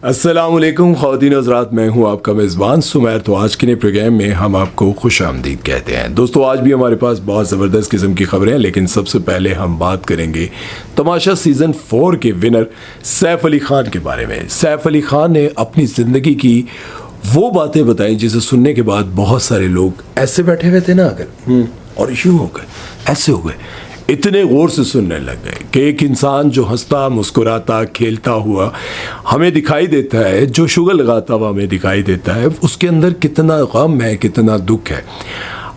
अस्सलामुअलैकुम ख़वातीन हज़रात, मैं हूं आपका मेज़बान सुमैर। तो आज के नए प्रोग्राम में हम आपको खुश आमदीद कहते हैं। दोस्तों, आज भी हमारे पास बहुत ज़बरदस्त किस्म की ख़बरें हैं, लेकिन सबसे पहले हम बात करेंगे तमाशा सीज़न 4 के विनर सैफ अली ख़ान के बारे में। सैफ अली ख़ान ने अपनी ज़िंदगी की वो बातें बताई जिसे सुनने के बाद बहुत सारे लोग ऐसे बैठे हुए थे ना अगर और यूँ हो गए, ऐसे हो गए, इतने गौर से सुनने लग गए कि एक इंसान जो हंसता मुस्कुराता खेलता हुआ हमें दिखाई देता है, जो शुगर लगाता हुआ हमें दिखाई देता है, उसके अंदर कितना गम है, कितना दुख है।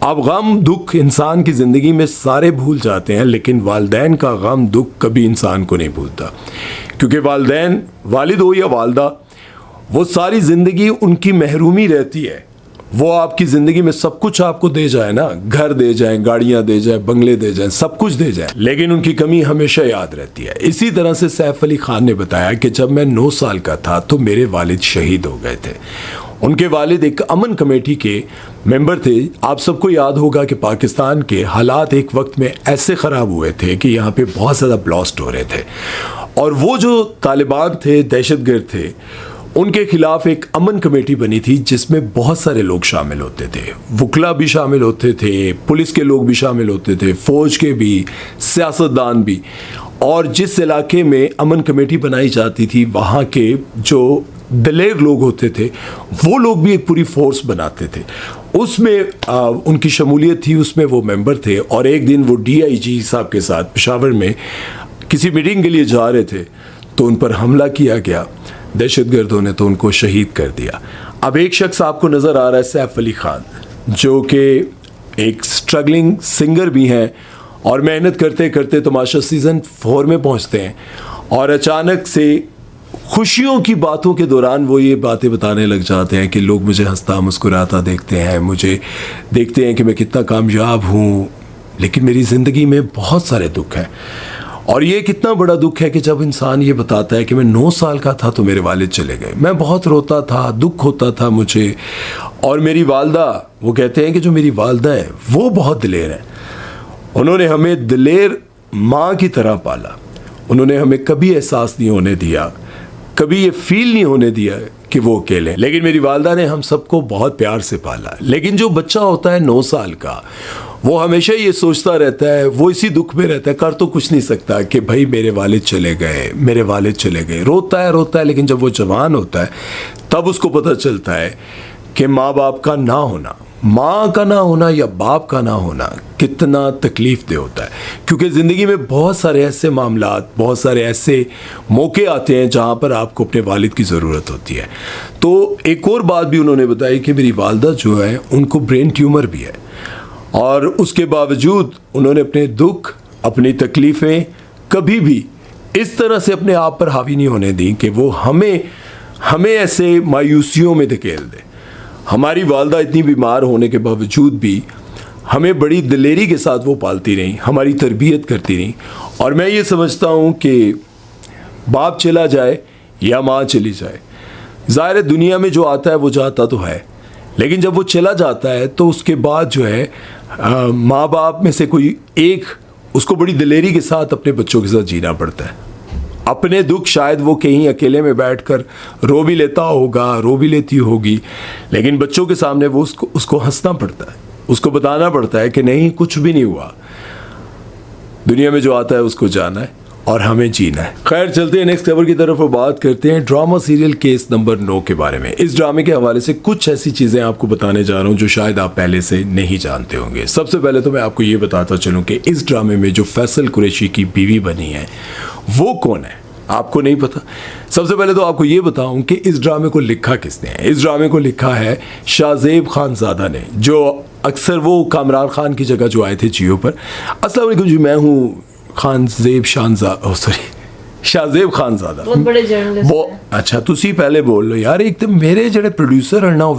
अब गम दुख इंसान की ज़िंदगी में सारे भूल जाते हैं, लेकिन वालिदैन का गम दुख कभी इंसान को नहीं भूलता। क्योंकि वालिदैन, वालिद हो या वालदा, वो सारी ज़िंदगी उनकी महरूमी रहती है। वो आपकी ज़िंदगी में सब कुछ आपको दे जाए ना, घर दे जाए, गाड़ियाँ दे जाए, बंगले दे जाए, सब कुछ दे जाए, लेकिन उनकी कमी हमेशा याद रहती है। इसी तरह से सैफ अली ख़ान ने बताया कि जब मैं 9 साल का था तो मेरे वालिद शहीद हो गए थे। उनके वालिद एक अमन कमेटी के मेंबर थे। आप सबको याद होगा कि पाकिस्तान के हालात एक वक्त में ऐसे ख़राब हुए थे कि यहाँ पे बहुत ज़्यादा ब्लास्ट हो रहे थे, और वो जो तालिबान थे, दहशतगर्द थे, उनके खिलाफ एक अमन कमेटी बनी थी जिसमें बहुत सारे लोग शामिल होते थे। वकला भी शामिल होते थे, पुलिस के लोग भी शामिल होते थे, फ़ौज के भी, सियासतदान भी। और जिस इलाके में अमन कमेटी बनाई जाती थी, वहाँ के जो दलेर लोग होते थे, वो लोग भी एक पूरी फोर्स बनाते थे। उसमें उनकी शमूलियत थी, उसमें वो मेंबर थे। और एक दिन वो DIG साहब के साथ पेशावर में किसी मीटिंग के लिए जा रहे थे तो उन पर हमला किया गया। दहशतगर्दों ने तो उनको शहीद कर दिया। अब एक शख्स आपको नज़र आ रहा है, सैफ अली ख़ान, जो कि एक स्ट्रगलिंग सिंगर भी हैं और मेहनत करते करते तमाशा सीज़न 4 में पहुंचते हैं, और अचानक से खुशियों की बातों के दौरान वो ये बातें बताने लग जाते हैं कि लोग मुझे हंसता मुस्कुराता देखते हैं, मुझे देखते हैं कि मैं कितना कामयाब हूँ, लेकिन मेरी ज़िंदगी में बहुत सारे दुख हैं। और ये कितना बड़ा दुख है कि जब इंसान ये बताता है कि मैं 9 साल का था तो मेरे वालिद चले गए, मैं बहुत रोता था, दुख होता था मुझे। और मेरी वालदा, वो कहते हैं कि जो मेरी वालदा है वो बहुत दिलेर है, उन्होंने हमें दिलेर माँ की तरह पाला। उन्होंने हमें कभी एहसास नहीं होने दिया, कभी ये फील नहीं होने दिया कि वो अकेले। लेकिन मेरी वालदा ने हम सबको बहुत प्यार से पाला। लेकिन जो बच्चा होता है 9 साल का, वो हमेशा ये सोचता रहता है, वो इसी दुख में रहता है, कर तो कुछ नहीं सकता कि भाई मेरे वालिद चले गए, मेरे वालिद चले गए। रोता है, लेकिन जब वो जवान होता है तब उसको पता चलता है कि माँ बाप का ना होना, माँ का ना होना या बाप का ना होना कितना तकलीफ़ दे होता है। क्योंकि ज़िंदगी में बहुत सारे ऐसे मामलात, बहुत सारे ऐसे मौके आते हैं जहाँ पर आपको अपने वालिद की ज़रूरत होती है। तो एक और बात भी उन्होंने बताई कि मेरी वालदा जो है उनको ब्रेन ट्यूमर भी है, और उसके बावजूद उन्होंने अपने दुख, अपनी तकलीफ़ें कभी भी इस तरह से अपने आप पर हावी नहीं होने दी कि वो हमें ऐसे मायूसियों में धकेल दे। हमारी वालदा इतनी बीमार होने के बावजूद भी हमें बड़ी दिलेरी के साथ वो पालती रहीं, हमारी तरबियत करती रहीं। और मैं ये समझता हूँ कि बाप चला जाए या माँ चली जाए, ज़ाहिर है दुनिया में जो आता है वो जाता तो है, लेकिन जब वो चला जाता है तो उसके बाद जो है माँ बाप में से कोई एक, उसको बड़ी दिलेरी के साथ अपने बच्चों के साथ जीना पड़ता है। अपने दुख शायद वो कहीं अकेले में बैठकर रो भी लेता होगा, रो भी लेती होगी, लेकिन बच्चों के सामने वो उसको हंसना पड़ता है, उसको बताना पड़ता है कि नहीं, कुछ भी नहीं हुआ, दुनिया में जो आता है उसको जाना है और हमें जीना है। खैर, चलते हैं नेक्स्ट खबर की तरफ और बात करते हैं ड्रामा सीरियल केस नंबर 9 के बारे में। इस ड्रामे के हवाले से कुछ ऐसी चीज़ें आपको बताने जा रहा हूं जो शायद आप पहले से नहीं जानते होंगे। सबसे पहले तो मैं आपको ये बताता चलूं कि इस ड्रामे में जो फैसल कुरैशी की बीवी बनी है वो कौन है, आपको नहीं पता। सबसे पहले तो आपको ये बताऊं कि इस ड्रामे को लिखा किसने है। इस ड्रामे को लिखा है शाहजेब खानज़ादा ने, जो अक्सर वो कामरान खान की जगह जो आए थे जियो पर। अस्सलाम वालेकुम जी, मैं हूँ शाहजेब खानज़ादा। बहुत बड़े जर्नलिस्ट वो अच्छा, तुसी पहले बोल लो यार, एक तो मेरे जड़े प्रोड्यूसर है ना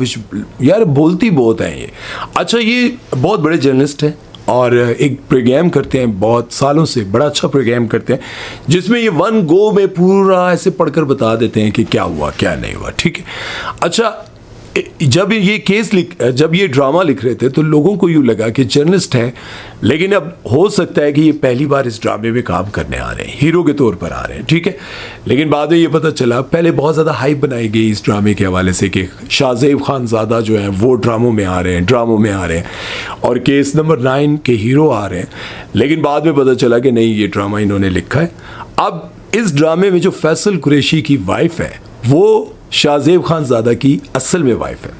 यार, बोलती बहुत हैं ये। अच्छा, ये बहुत बड़े जर्नलिस्ट हैं और एक प्रोग्राम करते हैं बहुत सालों से, बड़ा अच्छा प्रोग्राम करते हैं जिसमें ये वन गो में पूरा ऐसे पढ़कर बता देते हैं कि क्या हुआ क्या नहीं हुआ। ठीक है, अच्छा, जब ये ड्रामा लिख रहे थे तो लोगों को यूँ लगा कि जर्नलिस्ट हैं, लेकिन अब हो सकता है कि ये पहली बार इस ड्रामे में काम करने आ रहे हैं, हीरो के तौर पर आ रहे हैं, ठीक है। लेकिन बाद में ये पता चला, पहले बहुत ज़्यादा हाइप बनाई गई इस ड्रामे के हवाले से कि शाहज़ेब खानज़ादा जो हैं वो ड्रामों में आ रहे हैं और केस नंबर 9 के हीरो आ रहे हैं। लेकिन बाद में पता चला कि नहीं, ये ड्रामा इन्होंने लिखा है। अब इस ड्रामे में जो फैसल कुरैशी की वाइफ है वो शाहज़ेब खानज़ादा की असल में वाइफ है,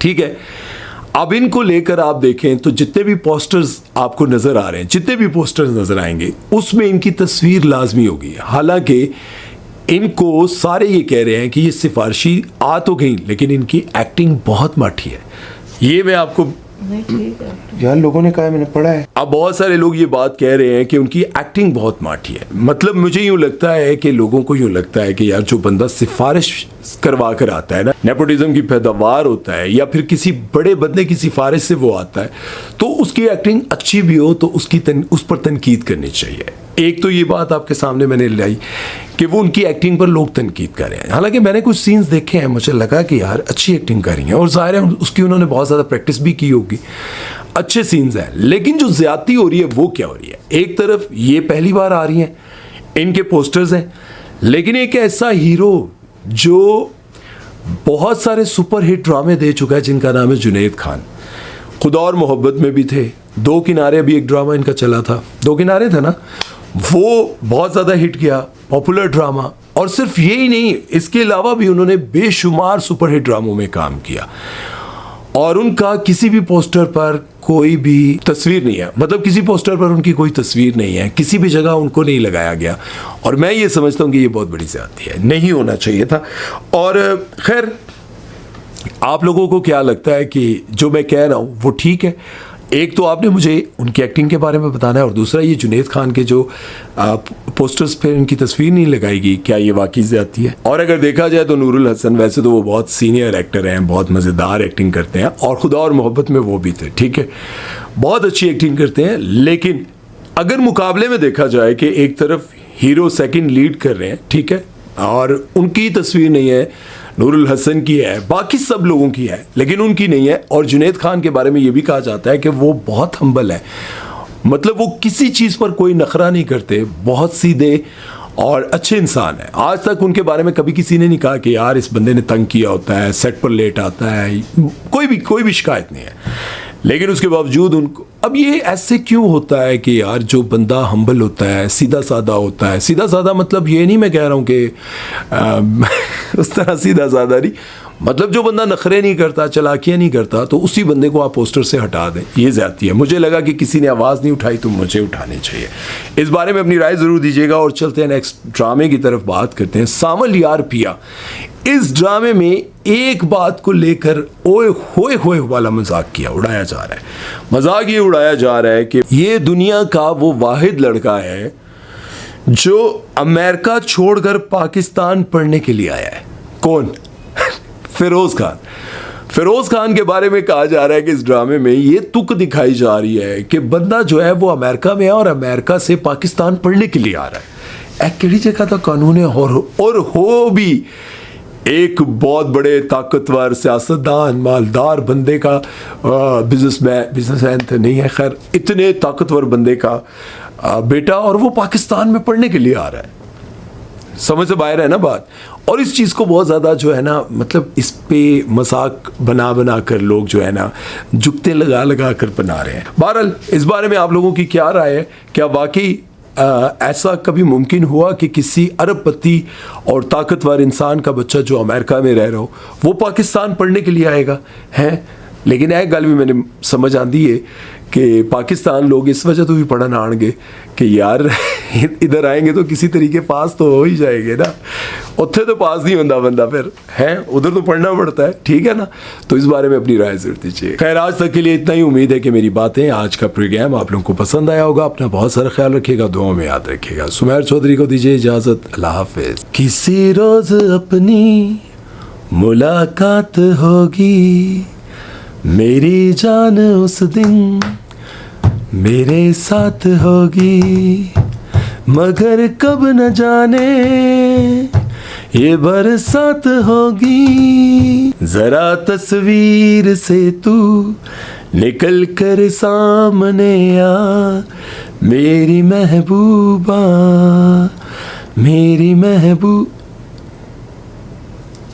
ठीक है। अब इनको लेकर आप देखें तो जितने भी पोस्टर्स आपको नज़र आ रहे हैं, जितने भी पोस्टर्स नज़र आएंगे, उसमें इनकी तस्वीर लाजमी होगी। हालांकि इनको सारे ये कह रहे हैं कि ये सिफारशी आ तो गई, लेकिन इनकी एक्टिंग बहुत माठी है। ये मैं आपको यार लोगों ने कहा, मैंने पढ़ा है। अब बहुत सारे लोग ये बात कह रहे हैं कि उनकी एक्टिंग बहुत माठी है। मतलब मुझे यूँ लगता है कि लोगों को यूँ लगता है कि यार जो बंदा सिफारिश करवा कर आता है ना, नेपोटिज्म की पैदावार होता है या फिर किसी बड़े बंदे की सिफारिश से वो आता है, तो उसकी एक्टिंग अच्छी भी हो तो उस पर तनकीद करनी चाहिए। एक तो ये बात आपके सामने मैंने लाई कि वो उनकी एक्टिंग पर लोग तनकीद कर रहे हैं। हालांकि मैंने कुछ सीन्स देखे हैं, मुझे लगा कि यार अच्छी एक्टिंग कर रही हैं और ज़ाहिर है उसकी उन्होंने बहुत ज़्यादा प्रैक्टिस भी की होगी, अच्छे सीन्स हैं। लेकिन जो ज़्यादती हो रही है वो क्या हो रही है? एक तरफ ये पहली बार आ रही हैं, इनके पोस्टर्स हैं, लेकिन एक ऐसा हीरो जो बहुत सारे सुपर हिट ड्रामे दे चुका है जिनका नाम है जुनैद खान। खुदा और मोहब्बत में भी थे, दो किनारे भी एक ड्रामा इनका चला था, दो किनारे था ना, वो बहुत ज़्यादा हिट किया, पॉपुलर ड्रामा। और सिर्फ यही नहीं, इसके अलावा भी उन्होंने बेशुमार सुपर हिट ड्रामों में काम किया और उनका किसी भी पोस्टर पर कोई भी तस्वीर नहीं है। मतलब किसी पोस्टर पर उनकी कोई तस्वीर नहीं है, किसी भी जगह उनको नहीं लगाया गया। और मैं ये समझता हूँ कि ये बहुत बड़ी ज़्यादती है, नहीं होना चाहिए था। और खैर, आप लोगों को क्या लगता है कि जो मैं कह रहा हूँ वो ठीक है? एक तो आपने मुझे उनकी एक्टिंग के बारे में बताना है और दूसरा ये जुनैद खान के जो पोस्टर्स पे उनकी तस्वीर नहीं लगाएगी, क्या ये वाकई ज़्यादती है? और अगर देखा जाए तो नूरुल हसन वैसे तो वो बहुत सीनियर एक्टर हैं, बहुत मज़ेदार एक्टिंग करते हैं और खुदा और मोहब्बत में वो भी थे, ठीक है, बहुत अच्छी एक्टिंग करते हैं। लेकिन अगर मुकाबले में देखा जाए कि एक तरफ हीरो सेकंड लीड कर रहे हैं, ठीक है, और उनकी तस्वीर नहीं है, नूरुल हसन की है, बाकी सब लोगों की है, लेकिन उनकी नहीं है। और जुनैद खान के बारे में ये भी कहा जाता है कि वो बहुत हम्बल है, मतलब वो किसी चीज़ पर कोई नखरा नहीं करते, बहुत सीधे और अच्छे इंसान है। आज तक उनके बारे में कभी किसी ने नहीं कहा कि यार इस बंदे ने तंग किया होता है, सेट पर लेट आता है, कोई भी शिकायत नहीं है। लेकिन उसके बावजूद उनको, अब ये ऐसे क्यों होता है कि यार जो बंदा हम्बल होता है, सीधा साधा होता है, सीधा साधा मतलब ये नहीं मैं कह रहा हूँ कि उस तरह सीधा साधा नहीं, मतलब जो बंदा नखरे नहीं करता, चालाकियाँ नहीं करता, तो उसी बंदे को आप पोस्टर से हटा दें, ये ज़्यादती है। मुझे लगा कि किसी ने आवाज़ नहीं उठाई तो मुझे उठानी चाहिए। इस बारे में अपनी राय ज़रूर दीजिएगा और चलते हैं नेक्स्ट ड्रामे की तरफ बात करते हैं। सावल यार पिया, इस ड्रामे में एक बात को लेकर ओए होए वाला मजाक उड़ाया जा रहा है। मजाक ये उड़ाया जा रहा है कि ये दुनिया का वो वाहिद लड़का है जो अमेरिका छोड़कर पाकिस्तान पढ़ने के लिए आया है। कौन? फिरोज खान के बारे में कहा जा रहा है कि इस ड्रामे में ये तुक दिखाई जा रही है कि बंदा जो है वो अमेरिका में है और अमेरिका से पाकिस्तान पढ़ने के लिए आ रहा है। केड़ी जगह तो कानून है और हो भी एक बहुत बड़े ताकतवर सियासतदान मालदार बंदे का, बिजनेसमैन तो नहीं है, खैर इतने ताकतवर बंदे का बेटा, और वो पाकिस्तान में पढ़ने के लिए आ रहा है। समझ से बाहर है ना बात। और इस चीज़ को बहुत ज़्यादा जो है ना, मतलब इस पे मजाक बना कर लोग जो है ना जुगते लगा कर बना रहे हैं। बहरहाल इस बारे में आप लोगों की क्या राय है? क्या वाकई ऐसा कभी मुमकिन हुआ कि किसी अरबपति और ताकतवर इंसान का बच्चा जो अमेरिका में रह रहा हो वो पाकिस्तान पढ़ने के लिए आएगा? हैं, लेकिन एक गल भी मैंने समझ आती है कि पाकिस्तान लोग इस वजह तो भी पढ़न आएंगे कि यार इधर आएंगे तो किसी तरीके पास तो हो ही जाएंगे ना, उत्थे तो पास नहीं होता बंदा, फिर है उधर तो पढ़ना पड़ता है, ठीक है ना। तो इस बारे में अपनी राय जरूर दीजिए। खैर आज तक के लिए इतना ही। उम्मीद है कि मेरी बातें, आज का प्रोग्राम आप लोगों को पसंद आया होगा। अपना बहुत सारा ख्याल रखिएगा, दुआओं में याद रखिएगा। सुमेर चौधरी को दीजिए इजाज़त, अल्लाह हाफिज़। किसी रोज़ अपनी मुलाकात होगी, मेरी जान उस दिन मेरे साथ होगी, मगर कब न जाने ये बरसात होगी, जरा तस्वीर से तू निकल कर सामने आ, मेरी महबूबा, मेरी महबूब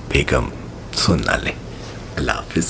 बेगम। सुनना ले। अल्लाह हाफिज।